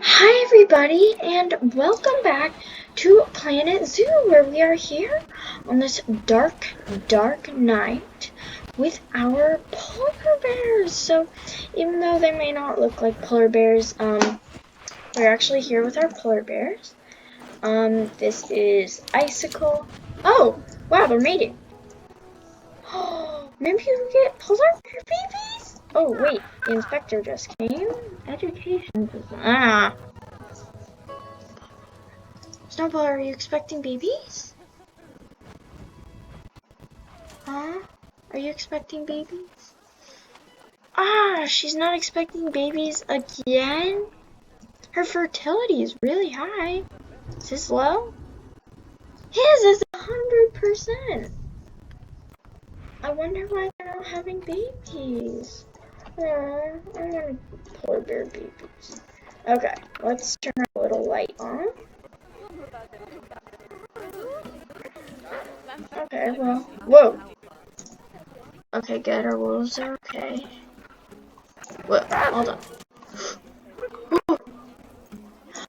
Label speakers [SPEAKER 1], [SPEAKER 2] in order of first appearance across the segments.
[SPEAKER 1] Hi everybody, and welcome back to Planet Zoo, where we are here on this dark, dark night with our polar bears. So, even though they may not look like polar bears, we're actually here with our polar bears. This is Icicle. Oh, wow, they're mating. Oh, maybe you can get polar bear babies? Oh, wait, the inspector just came. Education. Snowball, are you expecting babies? Huh? Are you expecting babies? She's not expecting babies again? Her fertility is really high. Is this low? His is 100%. I wonder why they're not having babies. I want polar bear babies. Okay, let's turn our little light on. Okay, well, whoa. Okay, good, our wolves are okay. Whoa, hold on.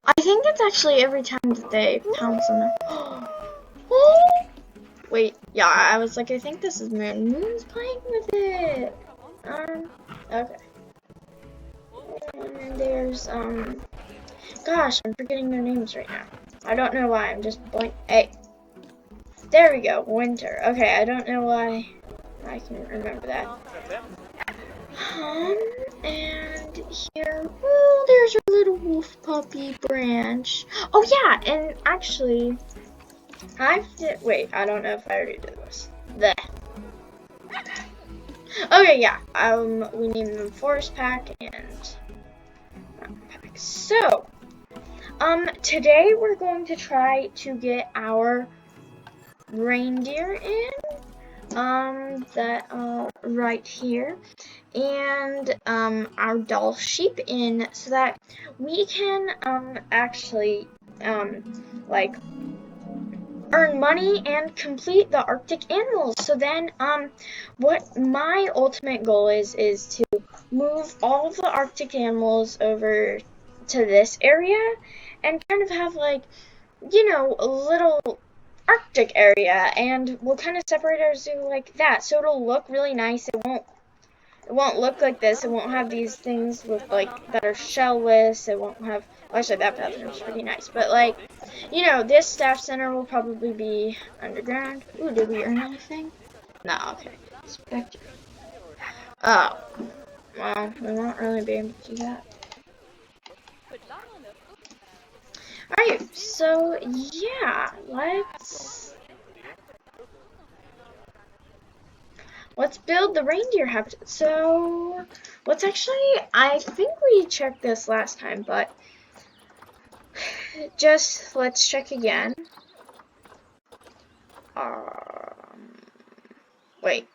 [SPEAKER 1] I think it's actually every time that they pounce on it. Wait, yeah, I was like, I think this is Moon. Moon's playing with it. Okay. And there's, gosh, I'm forgetting their names right now. I don't know why, I'm just blank. Hey. There we go, Winter. Okay, I don't know why I can remember that. And here, oh, there's our little wolf puppy Branch. Oh yeah, and actually, wait, I don't know if I already did this. There. Okay, yeah, we named them Forest Pack and Mountain Pack. So, today we're going to try to get our reindeer in, that are right here, and, our Dall Sheep in, so that we can, actually, like, earn money and complete the Arctic animals. So then, what my ultimate goal is to move all the Arctic animals over to this area and kind of have, like, you know, a little Arctic area, and we'll kind of separate our zoo like that, so it'll look really nice. It won't look like this. It won't have these things with, like, that are shellless. It won't have, well, actually, that pattern is pretty nice. But, like, you know, this staff center will probably be underground. Ooh, did we earn anything? No, okay. Spectre. Oh, well, we won't really be able to do that. Alright, so, yeah, let's build the reindeer habitat. So, I think we checked this last time, but let's check again. Wait.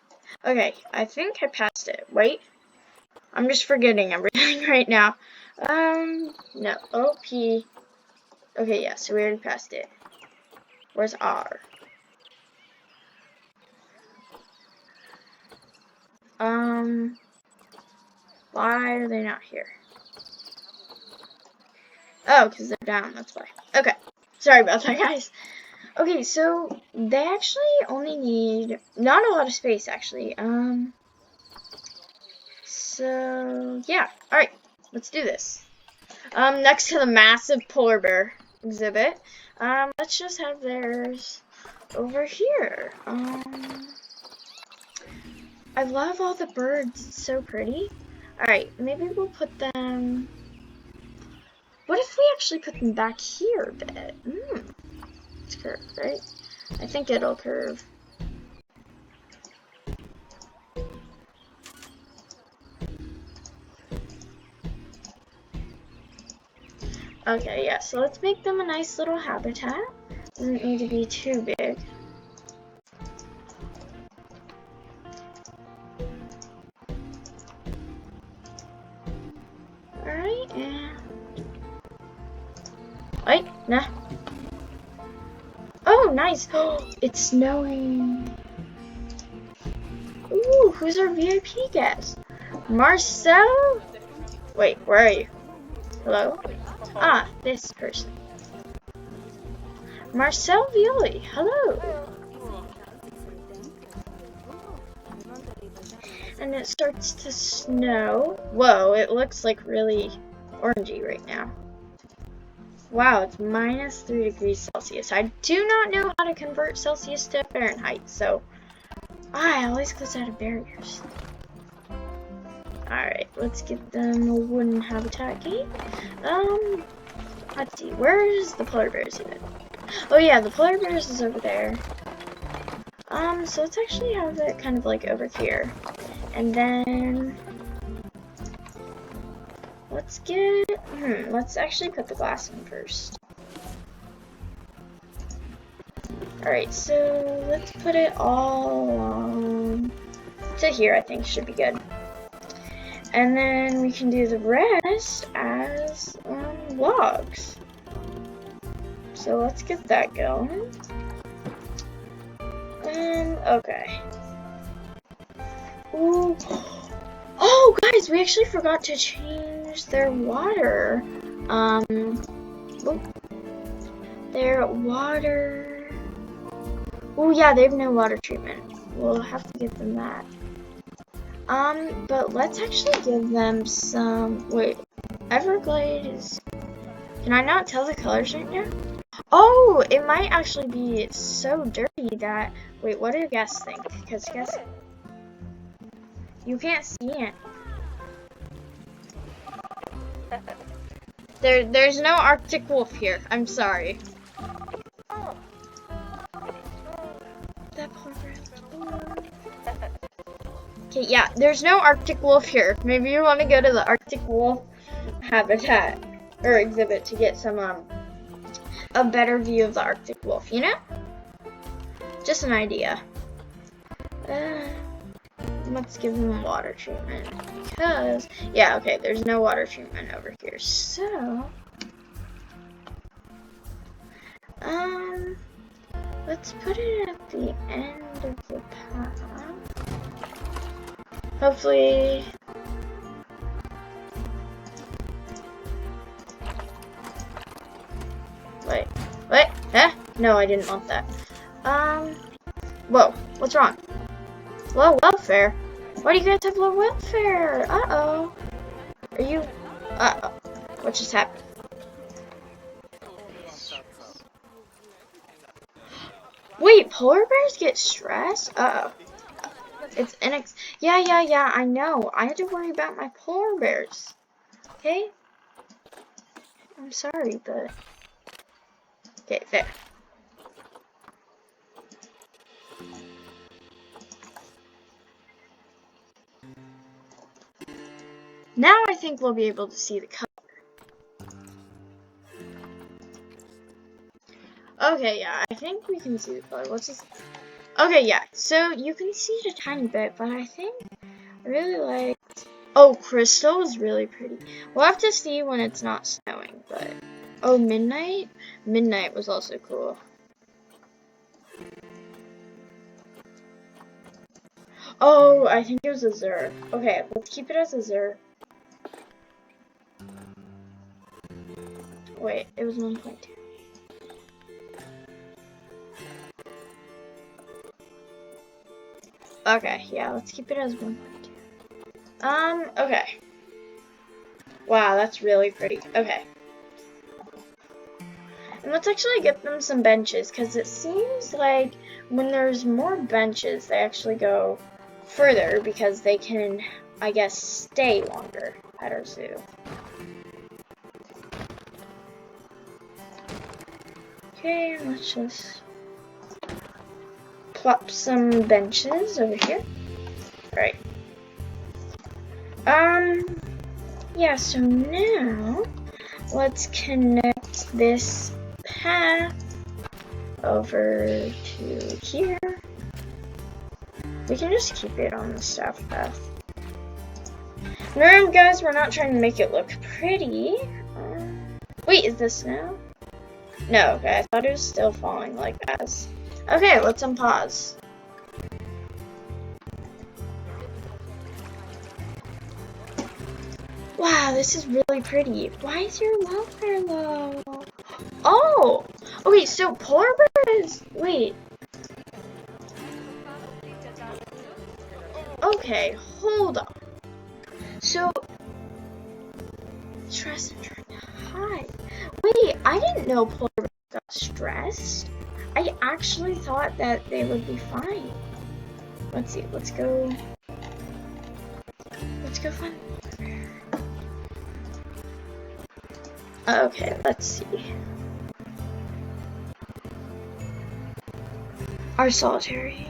[SPEAKER 1] Okay, I think I passed it. Wait. I'm just forgetting everything right now. No. OP. Okay, yeah, so we already passed it. Where's R? Why are they not here? Oh, because they're down, that's why. Okay, sorry about that, guys. Okay, so they actually only need not a lot of space, actually. So yeah, all right, let's do this. Next to the massive polar bear exhibit, let's just have theirs over here. I love all the birds. It's so pretty. All right, maybe we'll put them. What if we actually put them back here a bit? It's curved, right? I think it'll curve. Okay, yeah, so let's make them a nice little habitat. Doesn't need to be too big. Alright, and... Wait, nah. Oh, nice! Oh, it's snowing! Ooh, who's our VIP guest? Marcel? Wait, where are you? Hello? Ah, this person. Marcel Violi, hello. And it starts to snow. Whoa, it looks like really orangey right now. Wow, it's -3 degrees Celsius. I do not know how to convert Celsius to Fahrenheit, so I always close out of barriers. Alright, let's get them a wooden habitat gate. Let's see, where's the polar bears even? Oh yeah, the polar bears is over there. So let's actually have it kind of like over here. And then let's get, let's actually put the glass in first. Alright, so let's put it all to here, I think should be good. And then we can do the rest as logs. So let's get that going. Okay. Ooh. Oh, guys, we actually forgot to change their water. Their water. Oh, yeah, they have no water treatment. We'll have to give them that. But let's actually give them some. Wait, Everglades. Can I not tell the colors right now? Oh, it might actually be so dirty that. Wait, what do you guys think? Because guess. You can't see it. There's no Arctic wolf here. I'm sorry. That poor girl. Okay, yeah, there's no Arctic wolf here. Maybe you want to go to the Arctic wolf habitat or exhibit to get some a better view of the Arctic wolf, you know? Just an idea. Let's give them water treatment because, yeah, okay, there's no water treatment over here. So, let's put it at the end of the path. Hopefully, wait, huh? No, I didn't want that. Whoa, what's wrong? Low welfare? Why do you guys have low welfare? Uh-oh. Are you... Uh-oh. What just happened? Wait, polar bears get stressed? Uh-oh. It's yeah, I know. I had to worry about my polar bears. Okay? I'm sorry, but... Okay, there. Now I think we'll be able to see the color. Okay, yeah, I think we can see the color. What's this? Okay, yeah, so you can see it a tiny bit, but I think I really like... Oh, crystal is really pretty. We'll have to see when it's not snowing, but... Oh, midnight? Midnight was also cool. Oh, I think it was azure. Okay, let's keep it as azure. Wait, it was 1.2. Okay, yeah, let's keep it as 1.2. Okay. Wow, that's really pretty. Okay. And let's actually get them some benches, because it seems like when there's more benches, they actually go further, because they can, I guess, stay longer at our zoo. Okay, let's just plop some benches over here. Alright. Yeah, so now let's connect this path over to here. We can just keep it on the staff path. Remember, guys, we're not trying to make it look pretty. Wait, is this snow? No, okay, I thought it was still falling like as. Okay, let's unpause. Wow, this is really pretty. Why is your welfare low? Oh! Okay, so polar bear is... Wait. Okay, hold on. So... Stress and trying to hide. Wait, I didn't know polar bears got stressed. I actually thought that they would be fine. Let's see, let's go find polar bear. Okay, let's see. Our solitary.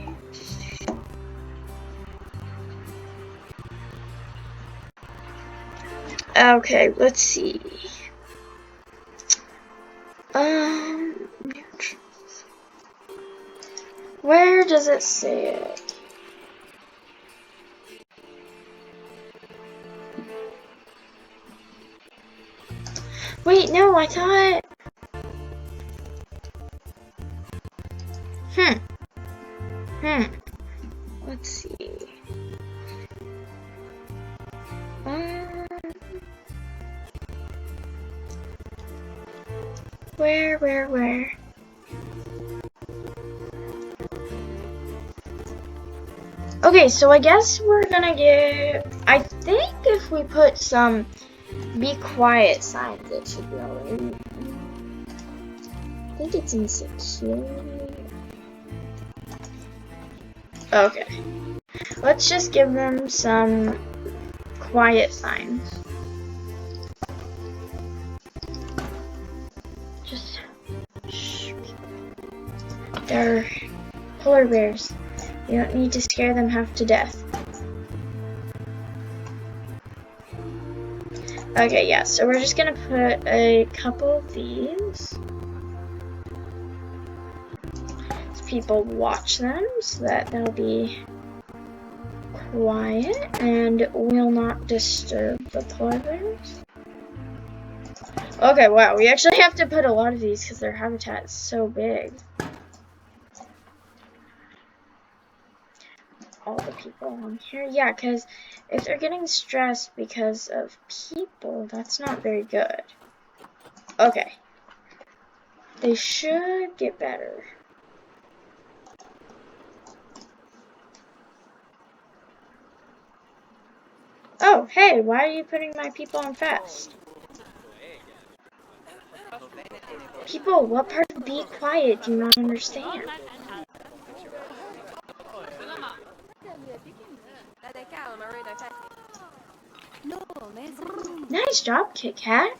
[SPEAKER 1] Okay, let's see. Where does it say it? Wait, no, I thought... Let's see. Where? Okay, so I guess we're gonna get... I think if we put some be quiet signs, it should be alright. I think it's in security. Okay. Let's just give them some quiet signs. Just shh. They're polar bears. You don't need to scare them half to death. Okay, yeah, so we're just gonna put a couple of these. So people watch them so that they'll be quiet and will not disturb the polar bears. Okay, wow, we actually have to put a lot of these because their habitat is so big. All the people on here, yeah, because if they're getting stressed because of people, that's not very good. Okay, they should get better. Oh, hey, why are you putting my people on fast? People, what part of be quiet do you not understand? Nice job, Kit Kat.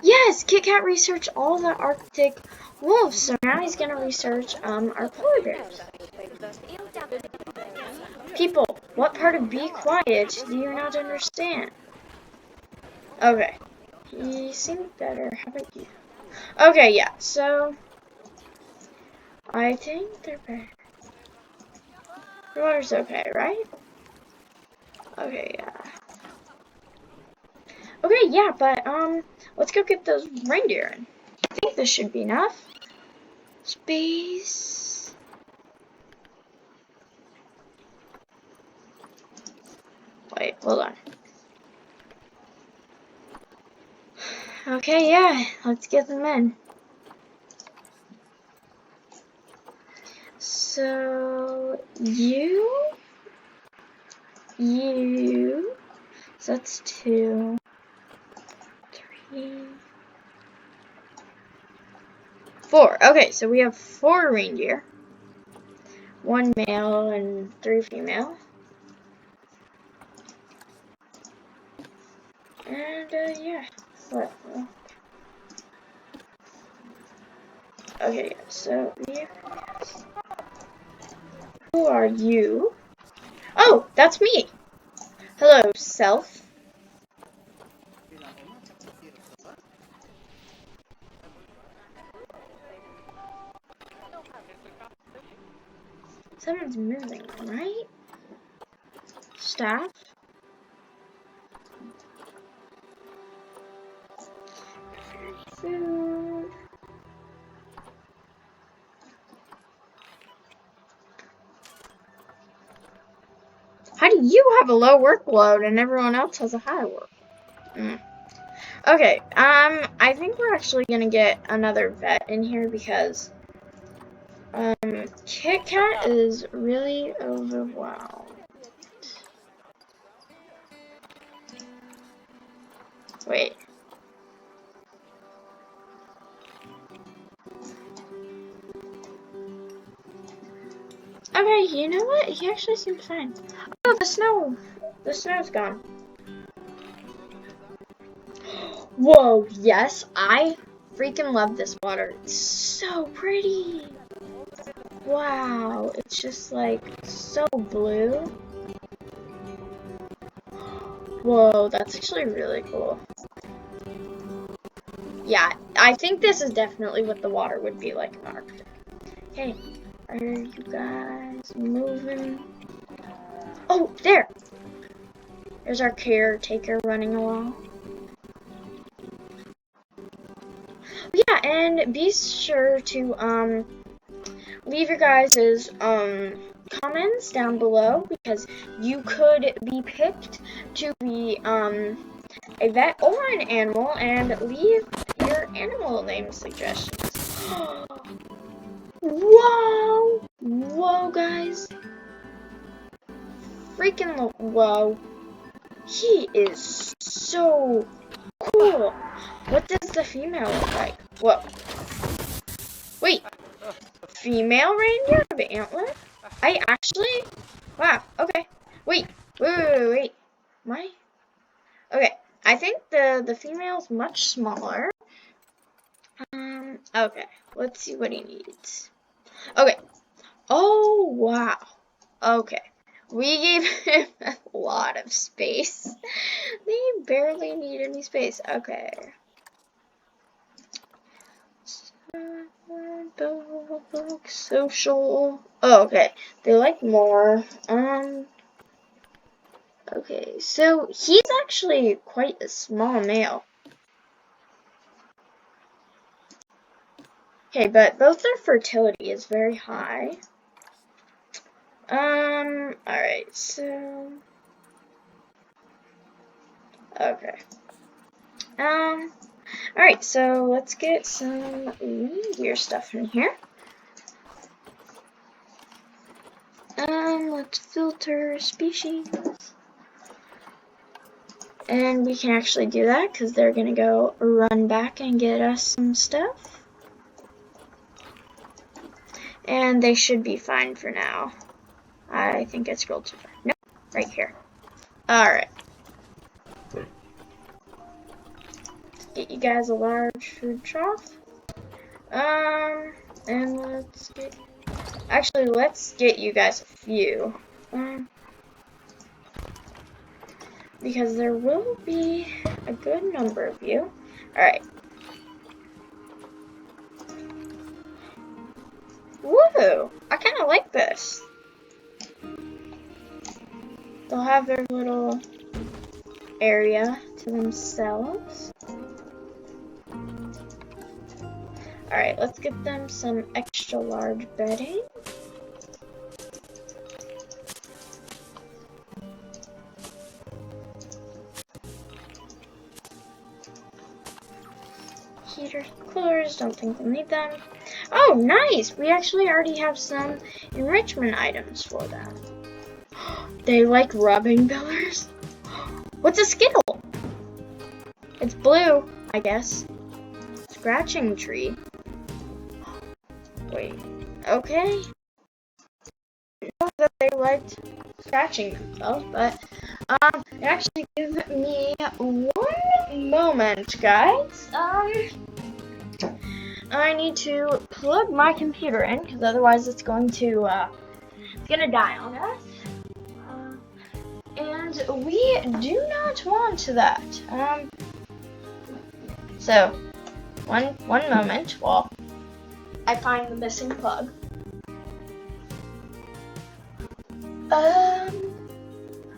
[SPEAKER 1] Yes, Kit Kat researched all the Arctic wolves, so now he's gonna research our polar bears. People, what part of be quiet do you not understand? Okay, he seemed better. How about you? Okay, yeah, so I think they're better. The water's okay, right? Okay, yeah. Okay, yeah, but let's go get those reindeer in. I think this should be enough. Space. Wait, hold on. Okay, yeah, let's get them in. So so that's 2, 3, 4. Okay, so we have 4 reindeer. 1 male and 3 female. And yeah, what? Okay, so who are you? Oh, that's me. Hello, self. Someone's moving, right? Staff. Food. How do you have a low workload and everyone else has a high work. Okay, I think we're actually gonna get another vet in here because Kit Kat is really overwhelmed. Wait. Okay, you know what? He actually seems fine. Oh, the snow! The snow's gone. Whoa, yes, I freaking love this water. It's so pretty. Wow, it's just like so blue. Whoa, that's actually really cool. Yeah, I think this is definitely what the water would be like in Arctic. Hey, are you guys moving? Oh, there! There's our caretaker running along. Yeah, and be sure to leave your guys' comments down below because you could be picked to be a vet or an animal and leave your animal name suggestions. Whoa! Whoa, guys. Freaking whoa. He is so cool. What does the female look like? Whoa. Wait. Female reindeer with antler? I actually... Wow, okay. Wait. My... Okay. I think the female's much smaller. Okay. Let's see what he needs. Okay. Oh, wow. Okay. We gave him a lot of space. They barely need any space. Okay. Social. Oh, okay. They like more. Okay. So he's actually quite a small male. Okay, but both their fertility is very high. Alright, so... Okay. Alright, so let's get some reindeer stuff in here. Let's filter species. And we can actually do that because they're gonna go run back and get us some stuff. And they should be fine for now. I think I scrolled too far. Nope, right here. Alright. Get you guys a large food trough. And let's get you guys a few. Because there will be a good number of you. Alright. Woo! I kind of like this. They'll have their little area to themselves. Alright, let's get them some extra large bedding. Heaters, coolers, don't think we'll need them. Oh, nice! We actually already have some enrichment items for them. They like rubbing pillars? What's a skittle? It's blue, I guess. Scratching tree. Wait, okay. I know that they liked scratching themselves, but actually give me one moment, guys. I need to plug my computer in because otherwise it's going to die on us. And we do not want that. So one moment while I find the missing plug.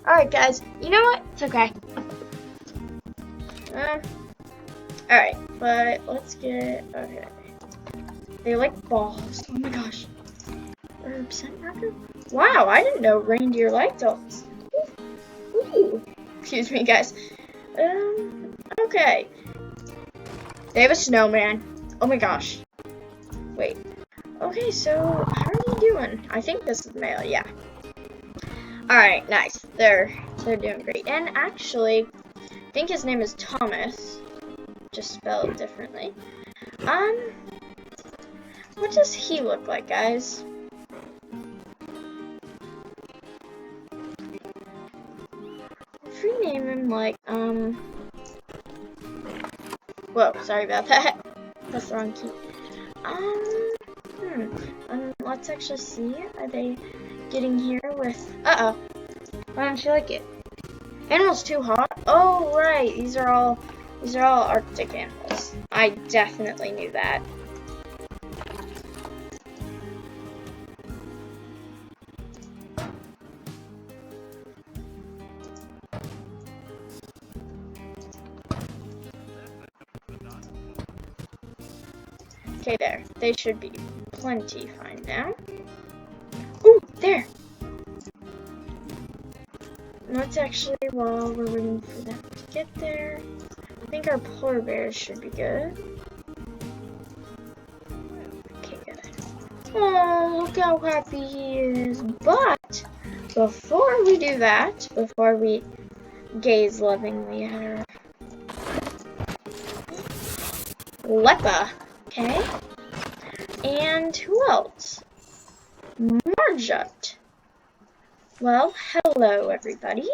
[SPEAKER 1] Alright guys, you know what? It's okay. Alright, but let's get, okay. They like balls. Oh my gosh. Herb scent marker? Wow, I didn't know reindeer liked those. Excuse me, guys. Okay. They have a snowman. Oh my gosh. Wait. Okay, so how are you doing? I think this is male, yeah. Alright, nice. They're doing great. And actually, I think his name is Thomas. Just spelled differently. What does he look like, guys? If we name him like, whoa, sorry about that. That's the wrong key. Let's actually see. Are they getting here with, uh-oh. Why don't you like it? Animals too hot? Oh, right. These are all Arctic animals. I definitely knew that. Okay, there. They should be plenty fine now. Ooh, there! Let's actually, while we're waiting for them to get there, I think our polar bears should be good. Okay, good. Oh, look how happy he is. But, before we do that, before we gaze lovingly at her Leppa, okay? And who else? Marjut. Well, hello everybody.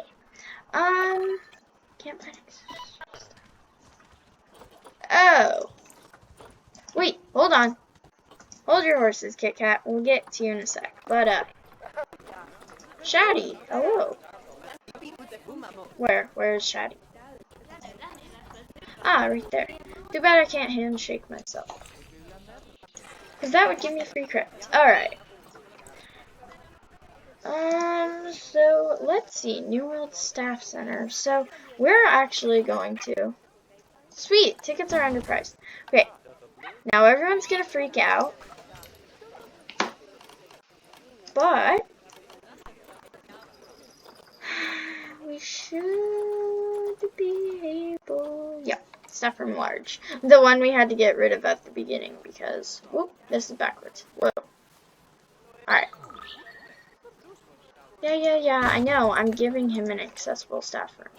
[SPEAKER 1] Can't find it. Oh. Wait, hold on. Hold your horses, Kit Kat. We'll get to you in a sec. But, Shaddy, hello. Where's Shaddy? Ah, right there. Too bad I can't handshake myself. Because that would give me free credits. Alright. So, let's see. New World Staff Center. So, we're actually going to... Sweet! Tickets are underpriced. Okay. Now, everyone's gonna freak out. But... we should be able... Yeah. Stuff from large. The one we had to get rid of at the beginning because... Whoop, this is backwards. Whoa. Alright. Yeah, I know. I'm giving him an accessible staff room.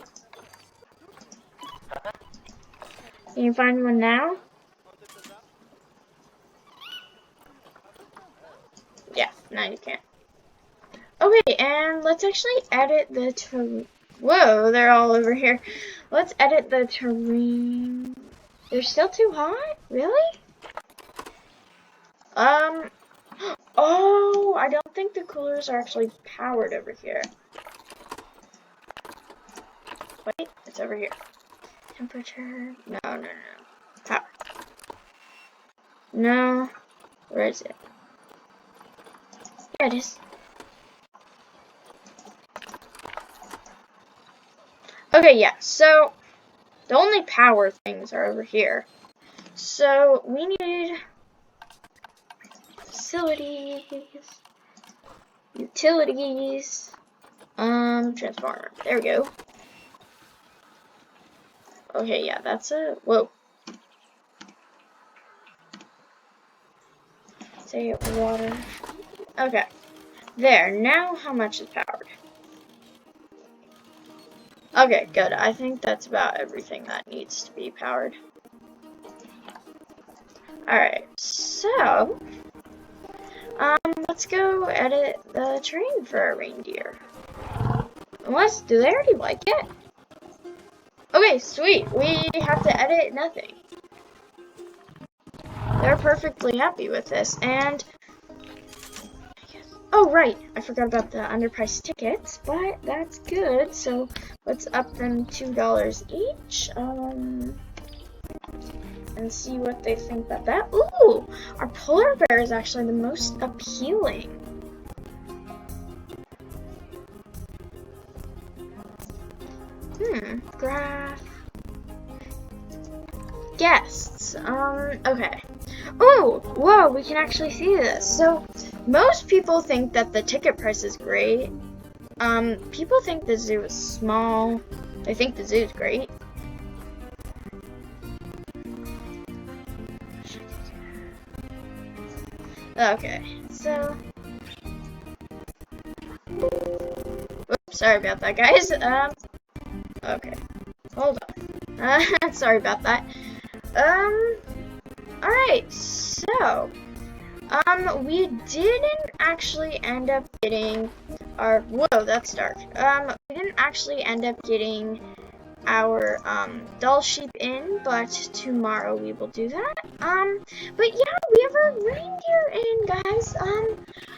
[SPEAKER 1] Can you find one now? Yeah, now you can. Okay, and let's actually edit the terrain. Whoa, they're all over here. Let's edit the terrain. They're still too hot? Really? Oh, I don't think the coolers are actually powered over here. Wait, it's over here. Temperature. No. Power. No. Where is it? Yeah, it is. Okay, yeah, so the only power things are over here. So we need facilities, utilities, transformer. There we go. Okay, yeah, that's a, whoa. Say water. Okay. There, now how much is powered? Okay, good. I think that's about everything that needs to be powered. Alright, so let's go edit the terrain for our reindeer. Unless, do they already like it? Okay, sweet. We have to edit nothing. They're perfectly happy with this, and oh right, I forgot about the underpriced tickets, but that's good. So let's up them $2 each. And see what they think about that. Ooh, our polar bear is actually the most appealing. Graph. Guests. Okay. Oh, whoa, we can actually see this. So, most people think that the ticket price is great. People think the zoo is small. I think the zoo's great. Okay, so... Oops, sorry about that, guys. Okay. Hold on. Sorry about that. Alright, so... we didn't actually end up getting our... Whoa, that's dark. We didn't actually end up getting our, Dall Sheep in, but tomorrow we will do that. But yeah, we have our reindeer in, guys.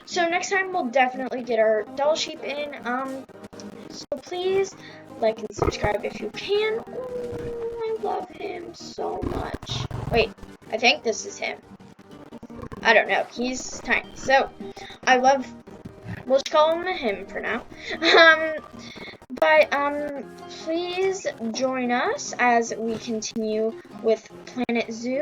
[SPEAKER 1] So next time we'll definitely get our Dall Sheep in. So please like and subscribe if you can. Oh, I love him so much. Wait, I think this is him. I don't know. He's tiny. So we'll just call him for now. But please join us as we continue with Planet Zoo.